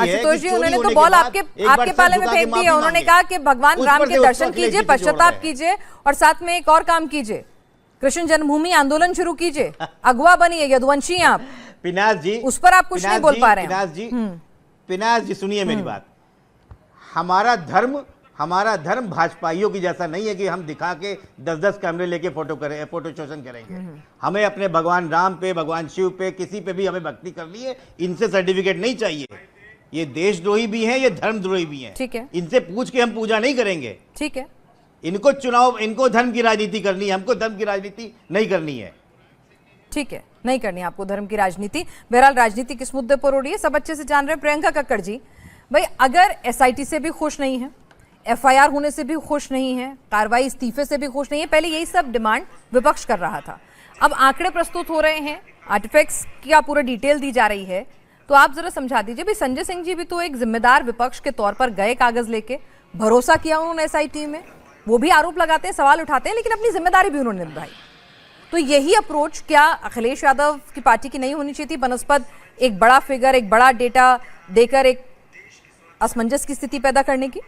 आशुतोष जी, उन्होंने तो बॉल आपके पाले में फेंक दी है। उन्होंने कहा कि भगवान राम के दर्शन कीजिए, पश्चाताप कीजिए और साथ में एक और काम कीजिए, कृष्ण जन्मभूमि आंदोलन शुरू कीजिए, अगवा बनिए, यदुवंशी हैं आप। पिनाज जी, उस पर आप कुछ नहीं बोल पा रहे हैं। पिनाज जी सुनिए मेरी बात। हमारा धर्म भाजपाइयों की जैसा नहीं है कि हम दिखा के 10-10 कैमरे लेके फोटो सेशन करेंगे। हमें अपने भगवान राम पे, भगवान शिव पे, किसी पे भी हमें भक्ति करनी है। इनसे सर्टिफिकेट नहीं चाहिए। ये देशद्रोही भी हैं, ये धर्मद्रोही भी हैं। ठीक है, इनसे पूछ के हम पूजा नहीं करेंगे। ठीक है, इनको धर्म की राजनीति करनी है, हमको धर्म की राजनीति नहीं करनी है। ठीक है, नहीं करनी आपको धर्म की राजनीति। बहरहाल राजनीति किस मुद्दे पर हो रही है सब अच्छे से जान रहे हैं। प्रियंका कक्कड़ जी, भाई अगर एसआईटी से भी खुश नहीं है, एफआईआर होने से भी खुश नहीं है, कार्रवाई इस्तीफे से भी खुश नहीं है, पहले यही सब डिमांड विपक्ष कर रहा था, अब आंकड़े प्रस्तुत हो रहे हैं, आर्टिफैक्ट्स की पूरा डिटेल दी जा रही है, तो आप जरा समझा दीजिए। भाई संजय सिंह जी भी तो एक जिम्मेदार विपक्ष के तौर पर गए कागज लेके, भरोसा किया उन्होंने एसआईटी में, वो भी आरोप लगाते हैं, सवाल उठाते हैं, लेकिन अपनी जिम्मेदारी भी उन्होंने निभाई। तो यही अप्रोच क्या अखिलेश यादव की पार्टी की नहीं होनी चाहिए थी बनस्पत एक बड़ा फिगर, एक बड़ा डेटा देकर एक असमंजस की स्थिति पैदा करने की?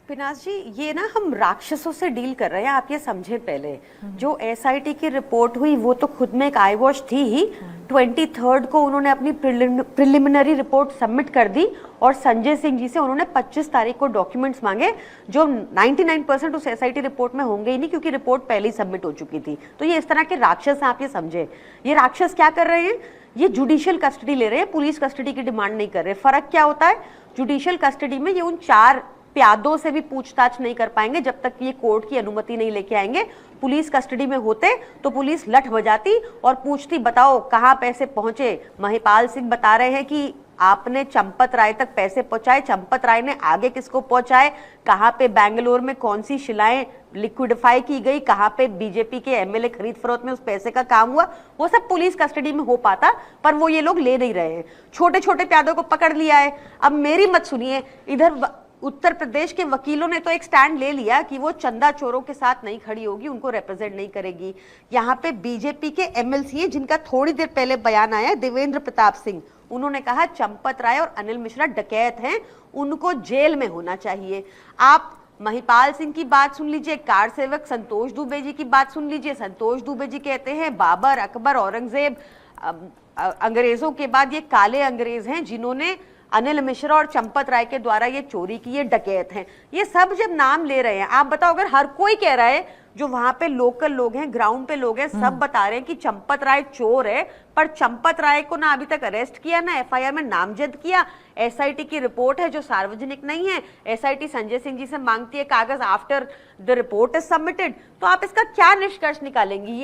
पिनाज जी, ये ना हम राक्षसों से डील कर रहे हैं, आप ये समझे। पहले जो एसआईटी की रिपोर्ट हुई वो तो खुद में एक आई वॉश थी ही। 23 को उन्होंने अपनी प्रिलिमिनरी रिपोर्ट सबमिट कर दी और संजय सिंह जी से उन्होंने 25 तारीख को डॉक्यूमेंट्स मांगे, जो 99% उस एसआईटी रिपोर्ट में होंगे ही नहीं, क्योंकि रिपोर्ट पहले ही सबमिट हो चुकी थी। तो ये इस तरह के राक्षस हैं, आप ये समझे। ये राक्षस क्या कर रहे हैं, ये जुडिशियल कस्टडी ले रहे हैं, पुलिस कस्टडी की डिमांड नहीं कर रहे। फर्क क्या होता है, जुडिशियल कस्टडी में ये उन 4 प्यादों से भी पूछताछ नहीं कर पाएंगे जब तक ये कोर्ट की अनुमति नहीं लेके आएंगे। पुलिस कस्टडी में होते तो पुलिस लठ बजाती और पूछती, बताओ कहां पैसे पहुंचे। महिपाल सिंह बता रहे हैं कि आपने चंपत राय तक पैसे पहुंचाए, चंपत राय ने आगे किसको पहुंचाए, कहां पे बैंगलोर में कौन सी शिलाएं लिक्विडिफाई की गई, कहां पे बीजेपी के एमएलए खरीद फरोख्त में उस पैसे का काम हुआ, वो सब पुलिस कस्टडी में हो पाता, पर वो ये लोग ले नहीं रहे हैं। छोटे छोटे प्यादों को पकड़ लिया है। अब मेरी मत सुनिए, इधर उत्तर प्रदेश के वकीलों ने तो एक स्टैंड ले लिया कि वो चंदा चोरों के साथ नहीं खड़ी होगी, उनको रिप्रेजेंट नहीं करेगी। यहाँ पे बीजेपी के एमएलसी हैं जिनका थोड़ी देर पहले बयान आया, देवेंद्र प्रताप सिंह, उन्होंने कहा चंपत राय और अनिल मिश्रा डकैत हैं, उनको जेल में होना चाहिए। आप महिपाल सिंह की बात सुन लीजिए, कार सेवक संतोष दुबे जी की बात सुन लीजिए। संतोष दुबे जी कहते हैं बाबर, अकबर, औरंगजेब, अंग्रेजों के बाद ये काले अंग्रेज हैं जिन्होंने अनिल मिश्रा और चंपत राय के द्वारा ये चोरी की, ये डकैत हैं। ये सब जब नाम ले रहे हैं, आप बताओ, अगर हर कोई कह रहा है, जो वहां पे लोकल लोग हैं, ग्राउंड पे लोग हैं, सब बता रहे हैं कि चंपत राय चोर है, पर चंपत राय को ना अभी तक अरेस्ट किया, ना एफआईआर में नामजद किया। एसआईटी की रिपोर्ट है जो सार्वजनिक नहीं है, एसआईटी संजय सिंह जी से मांगती है कागज after the report is submitted. तो आप इसका क्या निष्कर्ष निकालेंगी?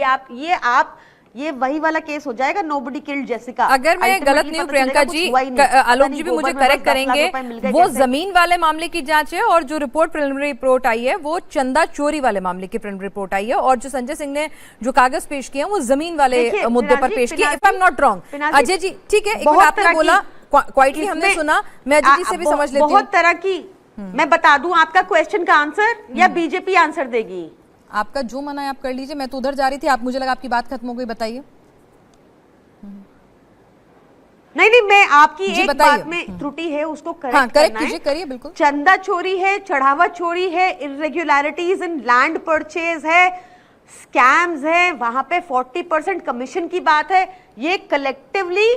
ये वही वाला केस हो जाएगा, नोबडी किल्ड जेसिका। अगर मैं गलत नहीं हूं प्रियंका जी, आलोक जी भी मुझे करेक्ट करेंगे, वो जमीन वाले मामले की जांच है और जो रिपोर्ट प्रिलिमिनरी रिपोर्ट आई है वो चंदा चोरी वाले मामले की प्रिलिमिनरी रिपोर्ट आई है, और जो संजय सिंह ने जो कागज पेश किए वो जमीन वाले मुद्दे पर पेश किए, if I am not wrong. Ajay ji ठीक है, आपने बोला क्वाइटली हमने सुना, मैं अजय जी से भी समझ लेती हूँ। बहुत तरह की, मैं बता दूं आपका क्वेश्चन का आंसर या बीजेपी आंसर देगी? आपका जो मना है आप कर लीजिए, मैं तो उधर जा रही थी, आप, मुझे लगा आपकी बात खत्म हो गई, बताइए। नहीं, मैं आपकी एक बात में त्रुटि है उसको करेक्ट कीजिए, करिए बिल्कुल। चंदा चोरी है, चढ़ावा चोरी है, इरेगुलरिटीज इन लैंड परचेज है, स्कैम्स है, वहां पे 40% कमीशन की बात है। ये कलेक्टिवली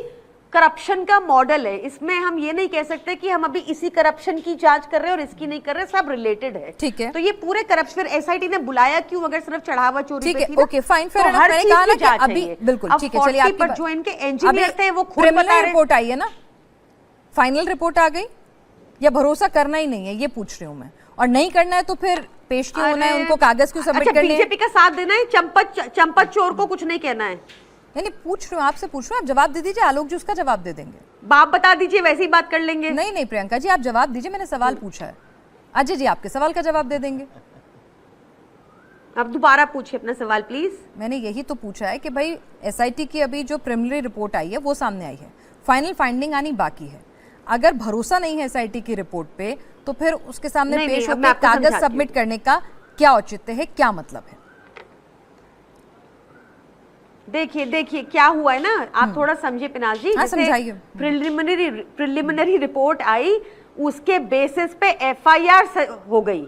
करप्शन का मॉडल है। इसमें हम ये नहीं कह सकते कि हम अभी इसी करप्शन की जांच कर रहे हैं और इसकी नहीं कर रहे, सब रिलेटेड है। ठीक है, तो ये पूरे करप्शन, एसआईटी ने बुलाया क्यों अगर सिर्फ चढ़ावा चोरी पे थी? ओके फाइन, फिर मैंने कहा ना कि अभी बिल्कुल ठीक है, चलिए आपकी जो इनके इंजीनियर थे वो खुद बता रहे हैं। रिपोर्ट आई है ना, फाइनल रिपोर्ट आ गई, या भरोसा करना ही नहीं है, ये पूछ रही हूँ मैं। और नहीं करना है तो फिर पेश क्यों होना है, उनको कागज क्यों सबमिट करने हैं? बीजेपी का साथ देना है, चंपत चोर को कुछ नहीं कहना है। नहीं, पूछ रही हूँ आपसे, पूछ रही हूँ, आप जवाब दे दीजिए, आलोक जी उसका जवाब दे देंगे। बाप बता दीजिए, वैसे ही बात कर लेंगे। नहीं प्रियंका जी, आप जवाब दीजिए, मैंने सवाल पूछा है। अजय जी आपके सवाल का जवाब दे देंगे। आप दोबारा पूछिए अपना सवाल प्लीज। मैंने यही तो पूछा है कि भाई एसआईटी की अभी जो प्रिलिमिनरी रिपोर्ट आई है वो सामने आई है, फाइनल फाइंडिंग आनी बाकी है। अगर भरोसा नहीं है एसआईटी की रिपोर्ट पे, तो फिर उसके सामने पेश होकर कागज सबमिट करने का क्या औचित्य है, क्या मतलब है? देखिए क्या हुआ है ना, आप थोड़ा समझे पिनाज जी। हाँ, समझाइए। प्रिलिमिनरी रिपोर्ट आई, उसके बेसिस पे एफआईआर हो गई।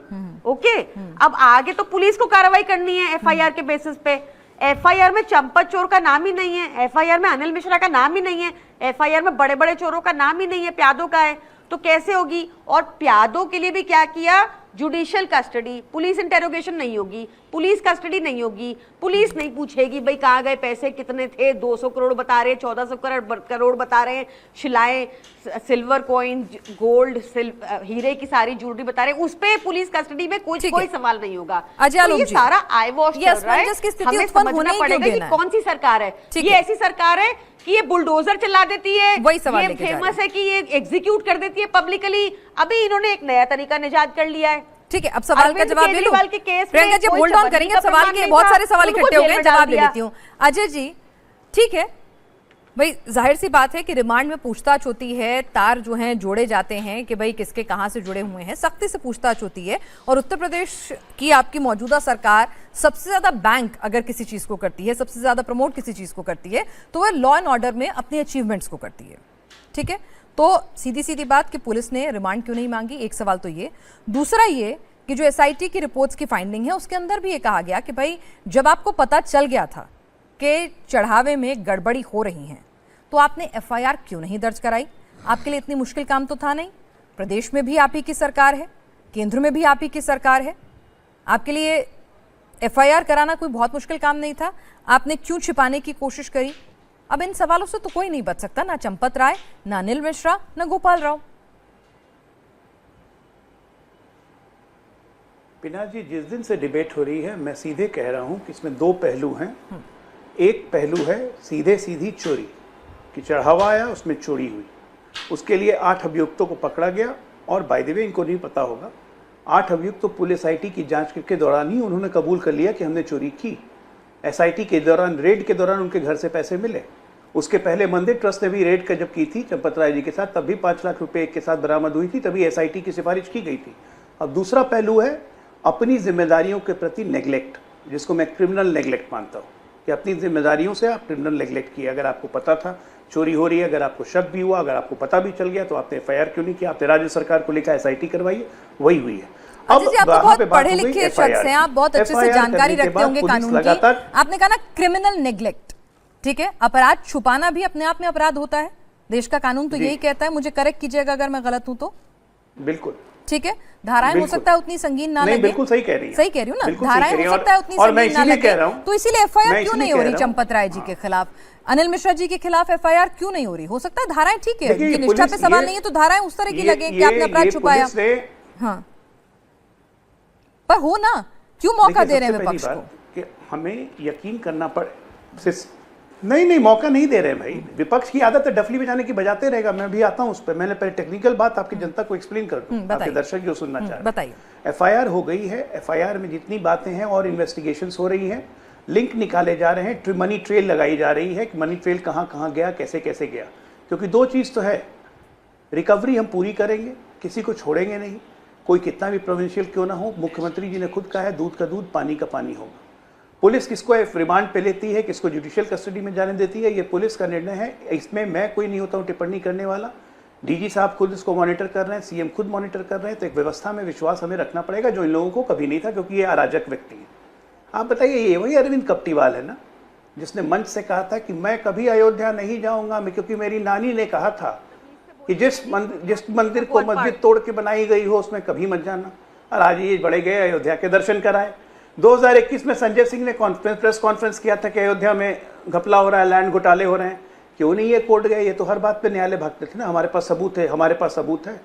ओके, अब आगे तो पुलिस को कार्रवाई करनी है एफआईआर के बेसिस पे। एफआईआर में चंपत चोर का नाम ही नहीं है, एफआईआर में अनिल मिश्रा का नाम ही नहीं है, एफआईआर में बड़े बड़े चोरों का नाम ही नहीं है, प्यादों का है, तो कैसे होगी? और प्यादों के लिए भी क्या किया, जुडिशियल कस्टडी, पुलिस इंटेरोगेशन नहीं होगी, पुलिस कस्टडी नहीं होगी, पुलिस नहीं पूछेगी भाई कहाँ गए पैसे, कितने थे, 200 करोड़ बता रहे हैं, 1400 करोड़ बता रहे हैं, शिलाएं, सिल्वर कॉइन, गोल्ड, हीरे की सारी ज्वेलरी बता रहे हैं, उस पे पुलिस कस्टडी में कोई सवाल नहीं होगा। तो ये सारा आई वॉश चल रहा है, हमें समझना पड़ेगा कि कौन सी सरकार है। ये ऐसी सरकार है कि ये बुलडोजर चला देती है, ये फेमस है कि ये एग्जीक्यूट कर देती है पब्लिकली। अभी इन्होंने एक नया तरीका निजात कर लिया है। ठीक है, अब सवाल का जवाब ले लो। प्रियंका जी होल्ड ऑन करेंगे, सवाल के बहुत सारे सवाल इकट्ठे हो गए, जवाब ले लेती हूँ। अजय जी, ठीक है भाई, जाहिर सी बात है कि रिमांड में पूछताछ होती है, तार जो हैं जोड़े जाते हैं कि भाई किसके कहां से जुड़े हुए हैं, सख्ती से पूछताछ होती है। और उत्तर प्रदेश की आपकी मौजूदा सरकार सबसे ज्यादा बैंक अगर किसी चीज को करती है, सबसे ज्यादा प्रमोट किसी चीज को करती है, तो वह लॉ एंड ऑर्डर में अपने अचीवमेंट्स को करती है। ठीक है, तो सीधी सीधी बात कि पुलिस ने रिमांड क्यों नहीं मांगी, एक सवाल तो ये। दूसरा ये कि जो एसआईटी की रिपोर्ट्स की फाइंडिंग है उसके अंदर भी ये कहा गया कि भाई जब आपको पता चल गया था कि चढ़ावे में गड़बड़ी हो रही है तो आपने एफआईआर क्यों नहीं दर्ज कराई? आपके लिए इतनी मुश्किल काम तो था नहीं। प्रदेश में भी आप ही की सरकार है, केंद्र में भी आप ही की सरकार है, आपके लिए एफआईआर कराना कोई बहुत मुश्किल काम नहीं था। आपने क्यों छिपाने की कोशिश करी? अब इन सवालों से तो कोई नहीं बच सकता, ना चंपत राय, ना अनिल मिश्रा, ना गोपाल राव। पिनाज जी, जिस दिन से डिबेट हो रही है मैं सीधे कह रहा हूं कि इसमें दो पहलू हैं। एक पहलू है सीधे सीधी चोरी कि चढ़ावा आया, उसमें चोरी हुई, उसके लिए 8 अभियुक्तों को पकड़ा गया। और बाय द वे इनको नहीं पता होगा, 8 अभियुक्त तो पुलिस एसआईटी की जांच के दौरान ही उन्होंने कबूल कर लिया कि हमने चोरी की। एसआईटी के दौरान, रेड के दौरान उनके घर से पैसे मिले। उसके पहले मंदिर ट्रस्ट ने भी रेड का जब की थी चंपत राय जी के साथ, तब भी 5 लाख रुपए के साथ बरामद हुई थी, तभी एसआईटी की सिफारिश की गई थी। अब दूसरा पहलू है अपनी जिम्मेदारियों के प्रति नेग्लेक्ट, जिसको मैं क्रिमिनल नेग्लेक्ट मानता हूँ कि अपनी जिम्मेदारियों से आप क्रिमिनल नेग्लेक्ट किया। अगर आपको पता था चोरी हो रही है, अगर आपको शक भी हुआ, अगर आपको पता भी चल गया, तो आपने एफआईआर क्यों नहीं किया? आपने राज्य सरकार को लेकर एसआईटी करवाई, वही हुई है। अब आप तो बहुत पढ़े लिखे शख्स हैं, आप बहुत अच्छे से जानकारी रखते होंगे कानून की। आपने कहा ना क्रिमिनल नेग्लेक्ट, ठीक है, अपराध छुपाना भी अपने आप में अपराध होता है, देश का कानून तो यही कहता है। मुझे करेक्ट कीजिएगा अगर मैं गलत हूं तो। बिल्कुल ठीक है, धाराएं हो सकता है उतनी संगीन ना लगे। बिल्कुल सही कह रही है, सही कह रही हूँ ना, धाराएं हो सकता है उतनी संगीन ना लगे, तो इसीलिए एफआईआर क्यों नहीं हो रही चंपत राय जी के खिलाफ, अनिल मिश्रा जी के खिलाफ एफआईआर क्यों नहीं हो रही? हो सकता है धाराएं ठीक है, उनकी निष्ठा पे सवाल नहीं है, तो धाराएं उस तरह की लगे कि आपने अपराध छुपाया। हाँ, पर हो ना, क्यों मौका दे रहे हैं विपक्ष को? कि हमें यकीन करना पड़े। नहीं, मौका नहीं दे रहे भाई। विपक्ष की आदत है डफली बजाने की, बजाते रहेगा। मैं भी आता हूं उस पर। मैंने पहले टेक्निकल बात आपकी जनता को एक्सप्लेन कर दूं, आपके दर्शक जो सुनना चाह रहे हैं। बताइए। एफआईआर हो गई है, एफआईआर में जितनी बातें हैं और इन्वेस्टिगेशंस हो रही हैं, लिंक निकाले जा रहे हैं, मनी ट्रेल लगाई जा रही है कि मनी ट्रेल कहाँ कहाँ गया, कैसे कैसे गया। क्योंकि दो चीज़ तो है, रिकवरी हम पूरी करेंगे, किसी को छोड़ेंगे नहीं, कोई कितना भी प्रोविंशियल क्यों ना हो। मुख्यमंत्री जी ने खुद कहा है दूध का दूध पानी का पानी होगा। पुलिस किसको रिमांड पे लेती है, किसको जुडिशियल कस्टडी में जाने देती है, ये पुलिस का निर्णय है। इसमें मैं कोई नहीं होता हूँ टिप्पणी करने वाला। डीजी साहब खुद इसको मॉनिटर कर रहे हैं, सीएम खुद मॉनिटर कर रहे हैं। तो एक व्यवस्था में विश्वास हमें रखना पड़ेगा, जो इन लोगों को कभी नहीं था, क्योंकि ये अराजक व्यक्ति हैं। आप बताइए, ये वही अरविंद कपटीवाल है ना, जिसने मंच से कहा था कि मैं कभी अयोध्या नहीं जाऊंगा, क्योंकि मेरी नानी ने कहा था कि जिस मंदिर को मस्जिद तोड़ के बनाई गई हो उसमें कभी मत जाना। और आज ये बड़े गए, अयोध्या के दर्शन कराए। 2021 में संजय सिंह ने प्रेस कॉन्फ्रेंस किया था कि अयोध्या में घपला हो रहा है, लैंड घोटाले हो रहे हैं। क्यों नहीं ये कोर्ट गए? ये तो हर बात पे न्यायालय भागते थे ना, हमारे पास सबूत है, हमारे पास सबूत है।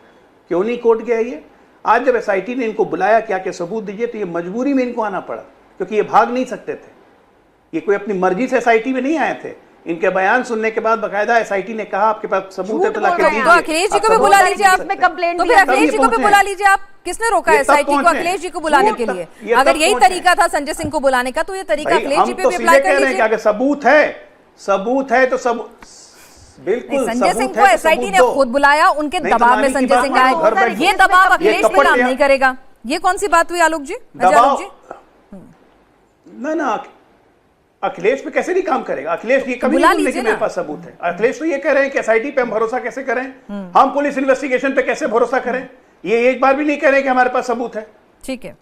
क्यों नहीं कोर्ट गया ये? आज जब एसआईटी ने इनको बुलाया क्या कि सबूत दीजिए, तो ये मजबूरी में इनको आना पड़ा, क्योंकि ये भाग नहीं सकते थे। ये कोई अपनी मर्जी से एसआईटी में नहीं आए थे। इनके बयान सुनने के बाद बकायदा एसआईटी ने कहा आपके पास सबूत है तो लाके दीजिए। तो अखिलेश जी को भी बुला लीजिए आप, में कंप्लेंट तो फिर अखिलेश जी को भी बुला लीजिए आप। किसने रोका एसआईटी को अखिलेश जी को बुलाने के लिए? अगर यही तरीका था संजय सिंह को बुलाने का, तो ये तरीका अखिलेश जी पे भी अप्लाई कर लीजिए। अगर सबूत है तो सब बिल्कुल। संजय सिंह को एसआईटी ने खुद बुलाया, उनके दबाव में संजय सिंह आए। ये दबाव अखिलेश पे काम नहीं करेगा। ये कौन सी बात हुई आलोक जी? ना अखिलेश पे कैसे नहीं काम करेगा? अखिलेश ये कभी बुला नहीं बोलने लीजिए कि मेरे ना। पास सबूत है। अखिलेश तो ये कह रहे हैं कि एसआईटी पे हम भरोसा कैसे करें, हम पुलिस इन्वेस्टिगेशन पे कैसे भरोसा करें, ये एक बार भी नहीं कह रहे कि हमारे पास सबूत है। ठीक है।